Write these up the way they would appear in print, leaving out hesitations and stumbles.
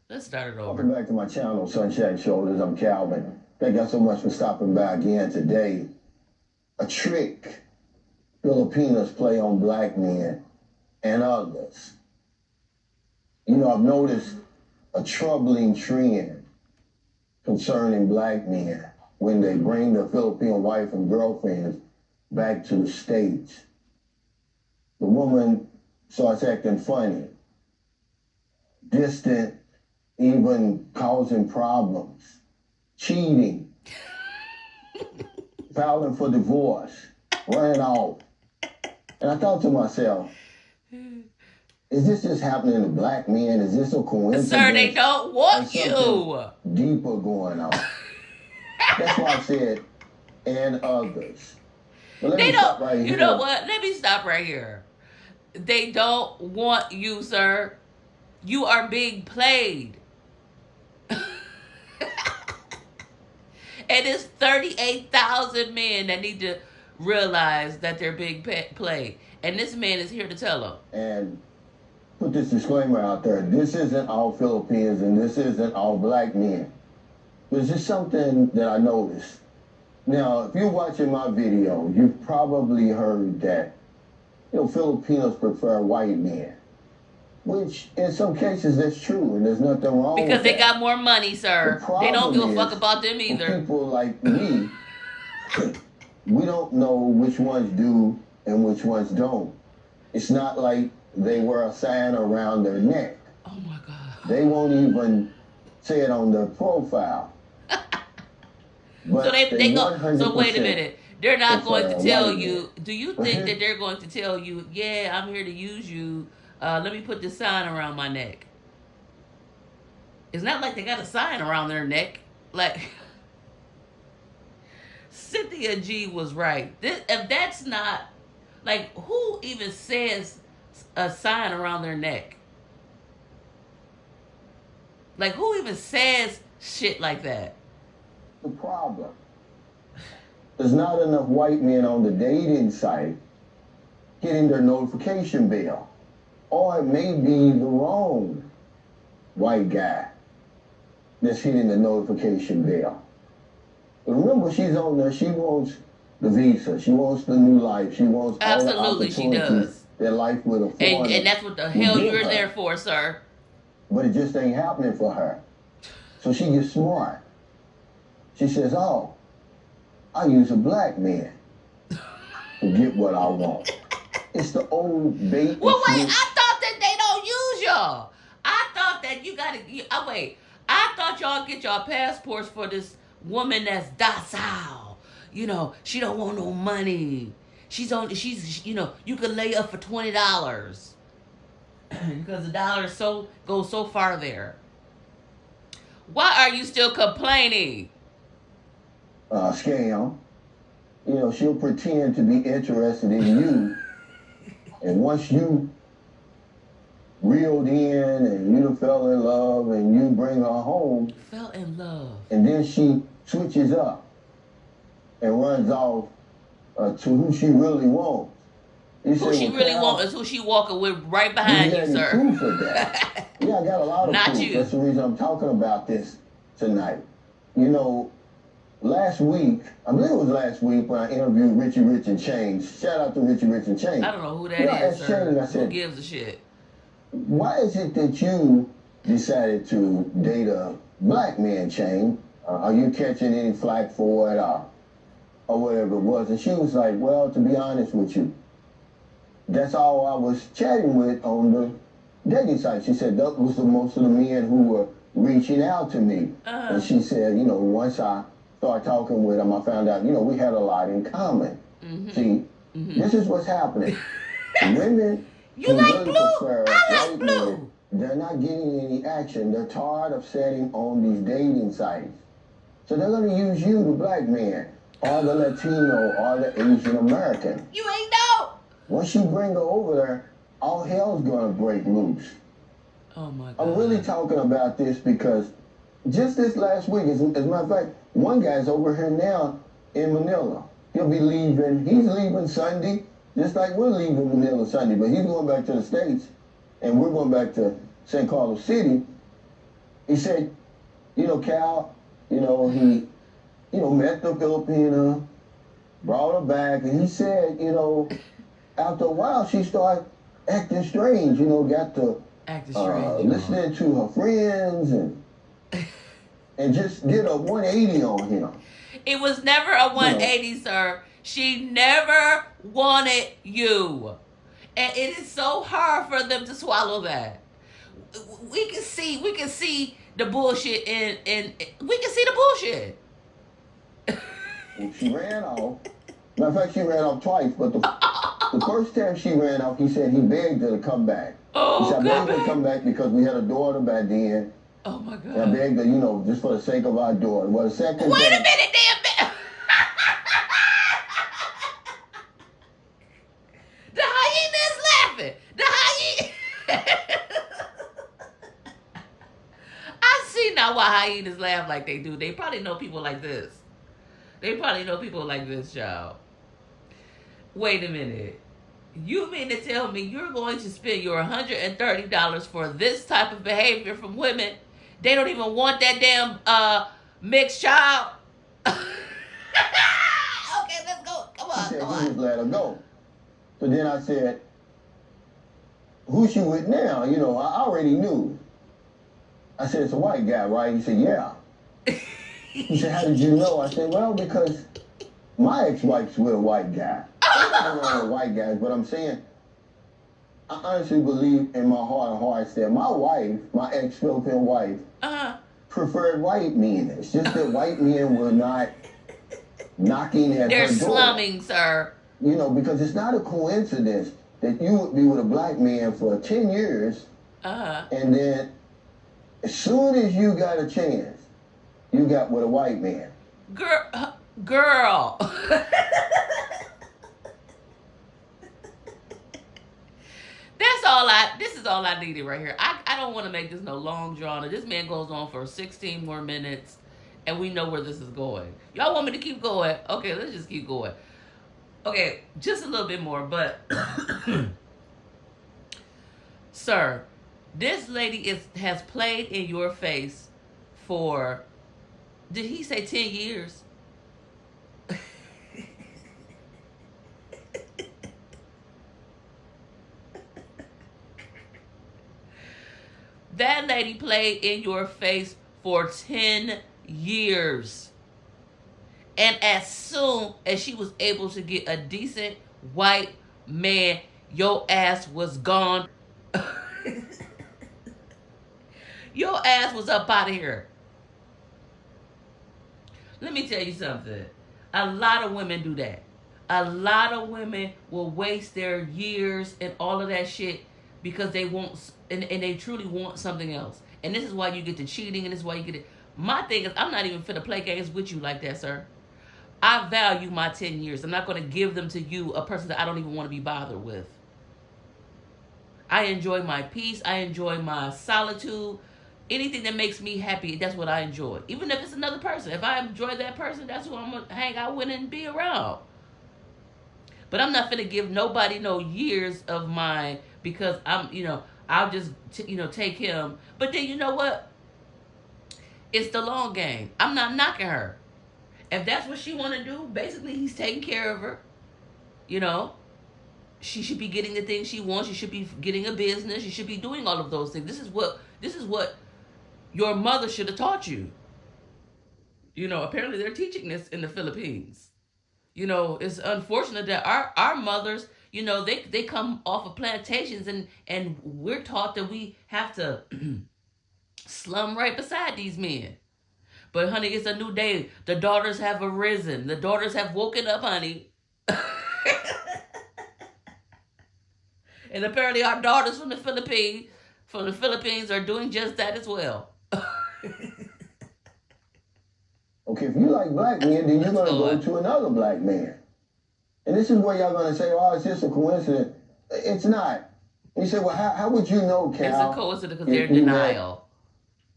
Let's start it Welcome over. back to my channel, Sunshine Shoulders. I'm Calvin. Thank y'all so much for stopping by again today. A trick Filipinos play on black men and others. You know, I've noticed a troubling trend concerning black men when they bring their Filipino wife and girlfriends back to the States. The woman starts acting funny, distant, even causing problems, cheating, filing for divorce, running off. And I thought to myself, is this just happening to black men? Is this a coincidence? Sir, they don't want you. Deeper going on. That's why I said, and others. But let They me stop don't. right You here. know what? Let me stop right here. They don't want you, sir. You are being played. And it's 38,000 men that need to realize that they're being played. And this man is here to tell them. And put this disclaimer out there. This isn't all Filipinos and this isn't all black men. There's just something that I noticed. Now, if you're watching my video, you've probably heard that, Filipinos prefer white men. Which, in some cases, that's true, and there's nothing wrong with Because they that. got more money, sir. They don't give a fuck about them For either. people like me, we don't know which ones do and which ones don't. It's not like they wear a sign around their neck. Oh my God. They won't even say it on their profile. But So they go. So wait a 100% minute. They're not going to prefer tell white you. men. Do you think that they're going to tell you, yeah, I'm here to use you. Let me put this sign around my neck. It's not like they got a sign around their neck. Like Cynthia G was right. If that's not like, who even says a sign around their neck? Like, who even says shit like that? The problem. There's not enough white men on the dating site getting their notification bell. Or it may be the wrong white guy that's hitting the notification bell. But remember, she's on there. She wants the visa. She wants the new life. She wants Absolutely, all the she opportunities does. that life would afford. And that's what the hell you're there for, sir. But it just ain't happening for her. So she gets smart. She says, oh, I use a black man to get what I want. It's the old bait. Well, wait, I thought that they don't use y'all. I thought that you gotta, wait. I thought y'all get y'all passports for this woman that's docile. She don't want no money. She's, you can lay up for $20. Because the dollar goes so far there. Why are you still complaining? Scam. She'll pretend to be interested in you. And once you reeled in and you fell in love and you bring her home. Fell in love. And then she switches up and runs off to who she really wants. Who she really wants is who she walking with right behind you, sir. Proof of that? Yeah, I got a lot of Not proof. you. That's the reason I'm talking about this tonight. Last week, I believe it was last week when I interviewed Richie Rich and Chains. Shout out to Richie Rich and Chains. I don't know who that is, sir. Chains, I said, who gives a shit? Why is it that you decided to date a black man, Chain? Are you catching any flack for it or whatever it was? And she was like, well, to be honest with you, that's all I was chatting with on the dating site. She said that was the most of the men who were reaching out to me. And she said, once I started talking with them, I found out, we had a lot in common. Mm-hmm. See, this is what's happening. Women You like really blue? prefer I like white blue. men. They're not getting any action. They're tired of sitting on these dating sites. So they're going to use you, the black man, or the Latino, or the Asian American. You ain't know. Once you bring her over there, all hell's going to break loose. Oh my God. I'm really talking about this because just this last week, as a matter of fact, one guy's over here now in Manila. He's leaving Sunday, just like we're leaving Manila Sunday, but he's going back to the States, and we're going back to San Carlos City. he said, Cal, he, met the Filipina, brought her back, and he said, after a while she started acting strange, got to Acting strange. listening to her friends and just did a 180 on him. It was never a 180, sir. She never wanted you. And it is so hard for them to swallow that. We can see the bullshit and we can see the bullshit. And she ran off. Matter of fact, she ran off twice, but the first time she ran off, he said he begged her to come back. Oh, he said, I begged her to come back because we had a daughter back then. Oh, my God. And I begged her, just for the sake of our daughter. Well, the second Wait a time, minute, damn. The hyena is laughing. The hyena. I see now why hyenas laugh like they do. They probably know people like this. Child. Wait a minute. You mean to tell me you're going to spend your $130 for this type of behavior from women? They don't even want that damn mixed child. Okay, let's go. Come on, he said come he on. just let her go. So then I said, who's she with now? I already knew. I said, it's a white guy, right? He said, yeah. He said, how did you know? I said, well, because my ex-wife's with a white guy. There's nothing wrong with white guys, but I'm saying, I honestly believe in my heart of hearts that my wife, my ex-Philippine wife, preferred white men. It's just that white men were not knocking at They're her door. slumming, sir. Because it's not a coincidence that you would be with a black man for 10 years, and then as soon as you got a chance, you got with a white man. Girl. This is all I needed right here. I don't want to make this no long drawn. This man goes on for 16 more minutes, and we know where this is going. Y'all want me to keep going? Okay, let's just keep going. Okay, just a little bit more, but sir, this lady has played in your face for, did he say 10 years? That lady played in your face for 10 years. And as soon as she was able to get a decent white man, your ass was gone. Your ass was up out of here. Let me tell you something. A lot of women do that. A lot of women will waste their years and all of that shit because they want, and they truly want something else. And this is why you get to cheating, and this is why you get it. My thing is, I'm not even finna play games with you like that, sir. I value my 10 years. I'm not going to give them to you, a person that I don't even want to be bothered with. I enjoy my peace. I enjoy my solitude. Anything that makes me happy, that's what I enjoy. Even if it's another person. If I enjoy that person, that's who I'm going to hang out with and be around. But I'm not finna give nobody no years of mine because I'll just, take him. But then you know what? It's the long game. I'm not knocking her. If that's what she want to do, basically he's taking care of her. She should be getting the things she wants. She should be getting a business. She should be doing all of those things. This is what your mother should have taught you. Apparently they're teaching this in the Philippines. It's unfortunate that our mothers, they come off of plantations and we're taught that we have to slum right beside these men. But honey, it's a new day. The daughters have arisen. The daughters have woken up, honey. And apparently our daughters from the Philippines are doing just that as well. Okay, if you like black men, then you're going to go to another black man. And this is where y'all going to say, oh, it's just a coincidence. It's not. And you say, well, how would you know, Cal? It's a coincidence because they're in denial.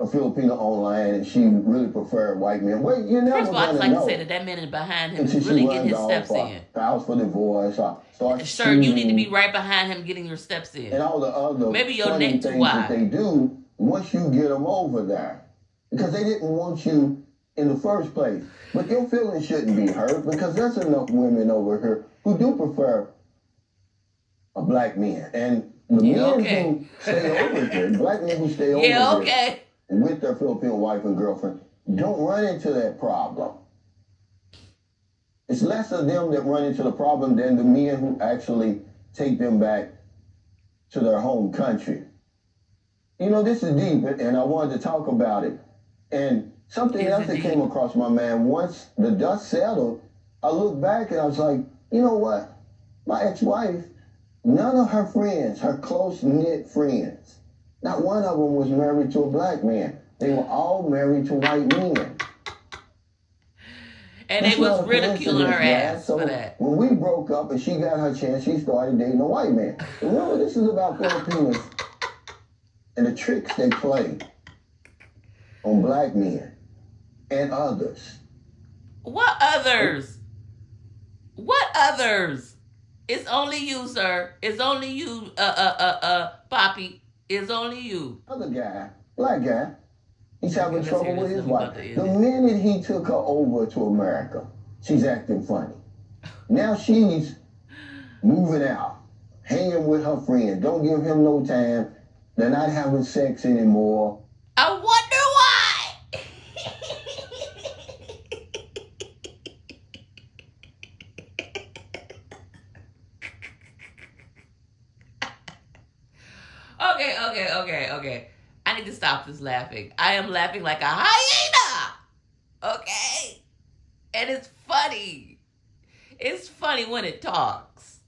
A Filipino online and she really preferred white men. Well, you never First of all, I'd like know. to say that man behind him is really getting his steps in. Files for divorce. Sir, you need to be right behind him getting your steps in. And all the other maybe your funny neck too things wide. that they do once you get them over there, because they didn't want you in the first place. But your feelings shouldn't be hurt because there's enough women over here who do prefer a black man. And the men who stay over here, black men who stay over here with their Filipino wife and girlfriend, don't run into that problem. It's less of them that run into the problem than the men who actually take them back to their home country. You know, this is deep, and I wanted to talk about it. And something else that came across my mind, once the dust settled, I looked back and I was like, you know what? My ex-wife, none of her friends, her close-knit friends, not one of them was married to a black man. They were all married to white men. And they was ridiculing her ass for that. When we broke up and she got her chance, she started dating a white man. Remember, this is about Filipinos and the tricks they play on black men and others. What others? What others? It's only you, sir. It's only you, Poppy. It's only you. Other guy, black guy, he's having trouble with his wife. The minute he took her over to America, she's acting funny. Now she's moving out, hanging with her friends. Don't give him no time. They're not having sex anymore. I wonder why. Okay. I need to stop this laughing. I am laughing like a hyena. Okay? And it's funny. It's funny when it talks.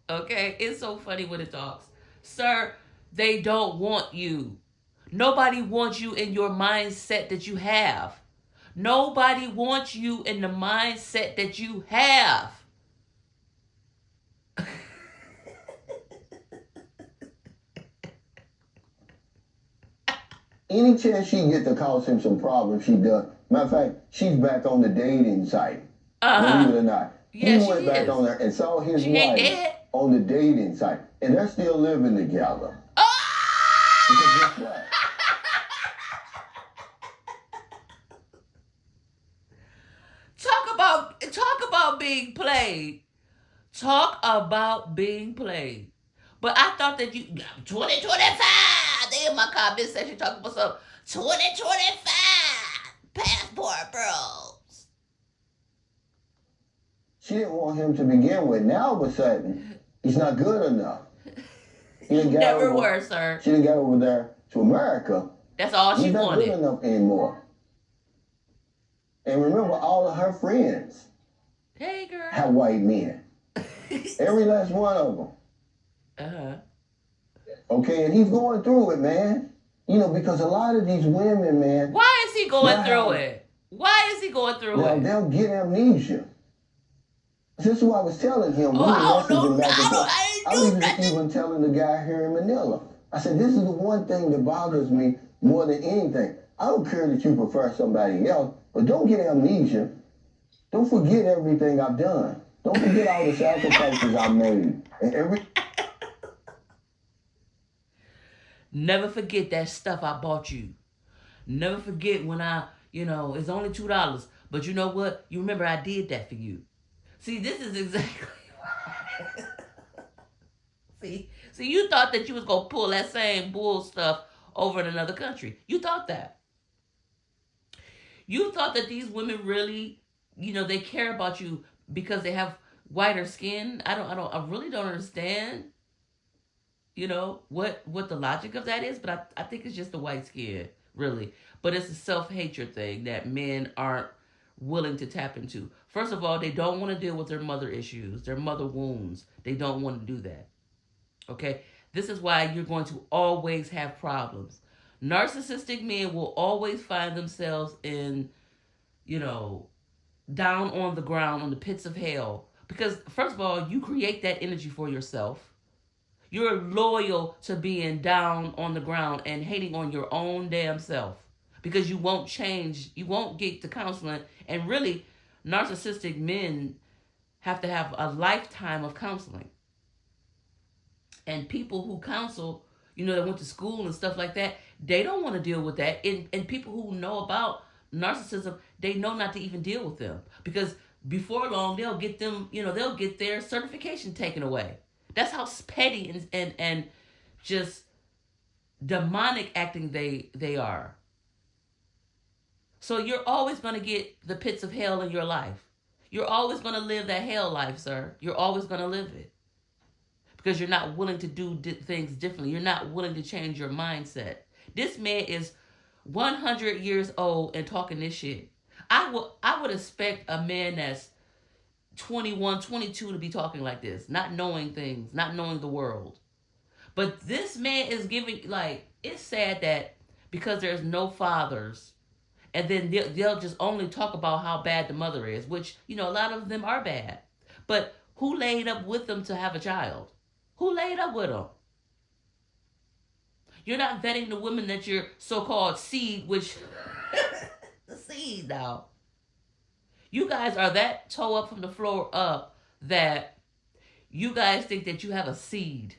Okay? It's so funny when it talks. Sir, they don't want you. Nobody wants you in your mindset that you have. Nobody wants you in the mindset that you have. Any chance she get to cause him some problems, she does. Matter of fact, she's back on the dating site. Believe it or not. Yeah, he went back on there and saw his wife on the dating site. And they're still living together. Because guess what? Talk about being played. Talk about being played. But I thought that you 2025. They in my comment section talking about some 2025 passport bros. She didn't want him to begin with. Now all of a sudden, he's not good enough. He didn't Never were, sir. She didn't get over there to America. That's all she wanted. He's not good enough anymore. And remember, all of her friends have white men. Every last one of them. Okay, and he's going through it, man. You know, because a lot of these women, man. Why is he going through it? Why is he going through it? They'll get amnesia. This is what I was telling him. I was even telling the guy here in Manila. I said, this is the one thing that bothers me more than anything. I don't care that you prefer somebody else, but don't get amnesia. Don't forget everything I've done. Don't forget all the sacrifices I've made. And never forget that stuff I bought you. Never forget when it's only $2. But you know what? You remember I did that for you. See, this is exactly See, you thought that you was going to pull that same bull stuff over in another country. You thought that. You thought that these women really, they care about you because they have whiter skin. I really don't understand, what the logic of that is, but I think it's just the white skin, really. But it's a self-hatred thing that men aren't willing to tap into. First of all, they don't want to deal with their mother issues, their mother wounds. They don't want to do that. Okay? This is why you're going to always have problems. Narcissistic men will always find themselves in, down on the ground, on the pits of hell. Because, first of all, you create that energy for yourself. You're loyal to being down on the ground and hating on your own damn self. Because you won't change, you won't get to counseling. And really, narcissistic men have to have a lifetime of counseling. And people who counsel, that went to school and stuff like that, They don't want to deal with that. And people who know about narcissism, they know not to even deal with them because before long they'll get them, they'll get their certification taken away. That's how petty and just demonic acting they are. So you're always going to get the pits of hell in your life. You're always going to live that hell life, sir. You're always going to live it because you're not willing to do things differently. You're not willing to change your mindset. This man is 100 years old and talking this shit. I would expect a man that's 21, 22 to be talking like this, not knowing things, not knowing the world. But this man is giving, like, it's sad that because there's no fathers, and then they'll just only talk about how bad the mother is, which, a lot of them are bad. But who laid up with them to have a child? Who laid up with them? You're not vetting the women that your so-called seed, which the seed now. You guys are that toe up from the floor up that you guys think that you have a seed.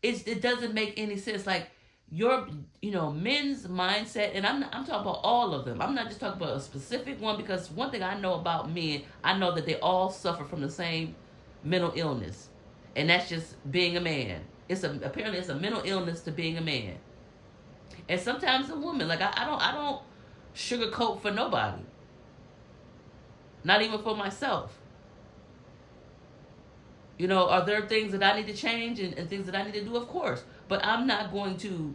It doesn't make any sense. Like your, men's mindset, and I'm talking about all of them. I'm not just talking about a specific one because one thing I know about men, I know that they all suffer from the same mental illness, and that's just being a man. Apparently it's a mental illness to being a man. And sometimes a woman, like I don't sugarcoat for nobody. Not even for myself. Are there things that I need to change and things that I need to do? Of course. But I'm not going to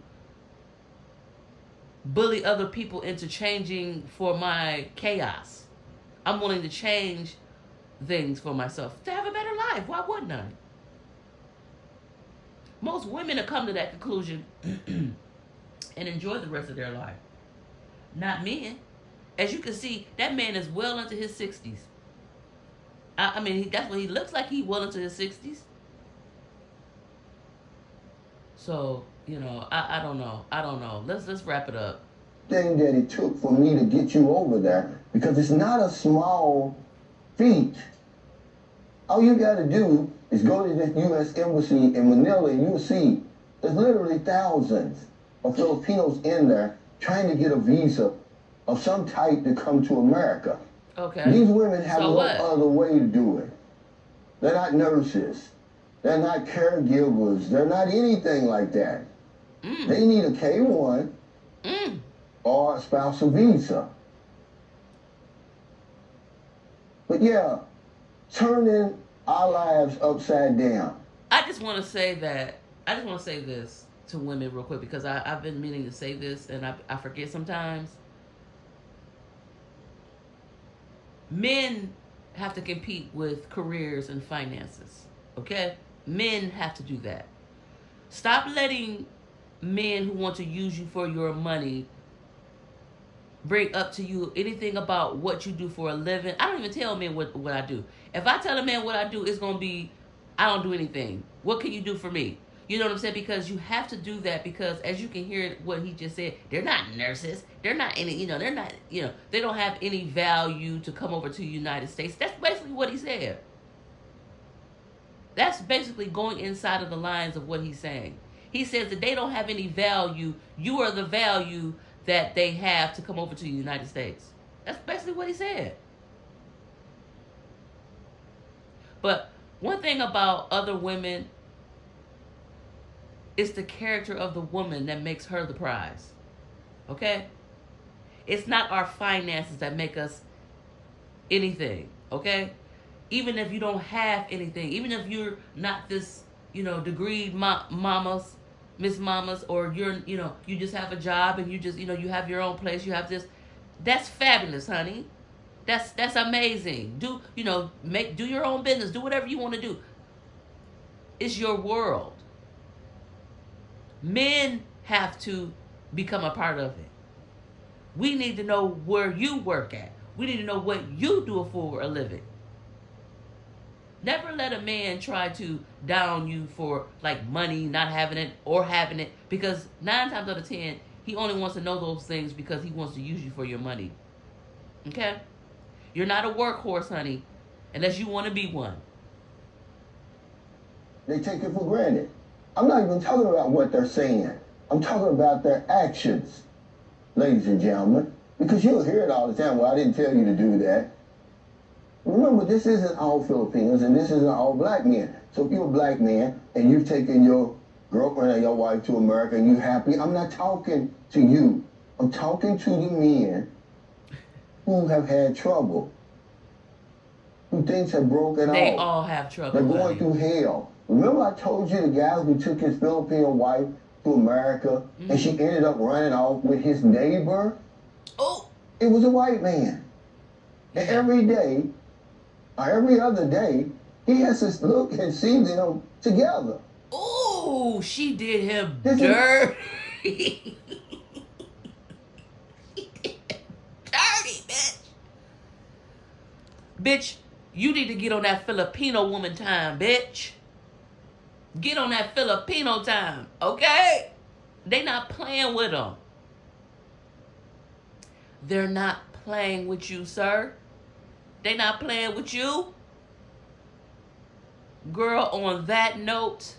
bully other people into changing for my chaos. I'm willing to change things for myself to have a better life. Why wouldn't I? Most women have come to that conclusion and enjoy the rest of their life. Not men. As you can see, that man is well into his 60s. I mean, that's what he looks like. He well into his 60s. So, I don't know. I don't know. Let's wrap it up. Thing that it took for me to get you over there, because it's not a small feat. All you got to do is go to the U.S. Embassy in Manila and you'll see there's literally thousands of Filipinos in there trying to get a visa of some type to come to America. Okay. These women have no other way to do it. They're not nurses. They're not caregivers. They're not anything like that. They need a K-1 or a spousal visa. But yeah, turning our lives upside down. I just want to say this to women real quick because I've been meaning to say this and I forget sometimes. Men have to compete with careers and finances, okay? Men have to do that. Stop letting men who want to use you for your money bring up to you anything about what you do for a living. I don't even tell men what I do. If I tell a man what I do, it's going to be, I don't do anything. What can you do for me? You know what I'm saying? Because you have to do that because as you can hear what he just said, they're not nurses. They're not any, they're not, they don't have any value to come over to the United States. That's basically what he said. That's basically going inside of the lines of what he's saying. He says that they don't have any value. You are the value that they have to come over to the United States. That's basically what he said. But one thing about other women is the character of the woman that makes her the prize. Okay? It's not our finances that make us anything. Okay? Even if you don't have anything, even if you're not this, degreed mamas, Miss Mamas, or you're, you just have a job and you just, you have your own place, you have this. That's fabulous, honey. That's amazing. Do your own business. Do whatever you want to do. It's your world. Men have to become a part of it. We need to know where you work at. We need to know what you do for a living. Never let a man try to down you for like money, not having it, or having it, because 9 times out of 10, he only wants to know those things because he wants to use you for your money. Okay? You're not a workhorse, honey, unless you want to be one. They take it for granted. I'm not even talking about what they're saying. I'm talking about their actions, ladies and gentlemen, because you'll hear it all the time. Well, I didn't tell you to do that. Remember, this isn't all Filipinos and this isn't all black men. So if you're a black man and you've taken your girlfriend or your wife to America and you're happy, I'm not talking to you. I'm talking to the men who have had trouble, who things have broken off. They all have trouble. They're going through hell. Remember I told you the guy who took his Filipino wife to America and she ended up running off with his neighbor? Oh. It was a white man. And every day, or every other day, he has to look and see them together. Ooh, she did him This is- dirty. Dirty, bitch. Bitch, you need to get on that Filipino woman time, bitch. Get on that Filipino time, okay? They not playing with them. They're not playing with you, sir. They not playing with you. Girl, on that note,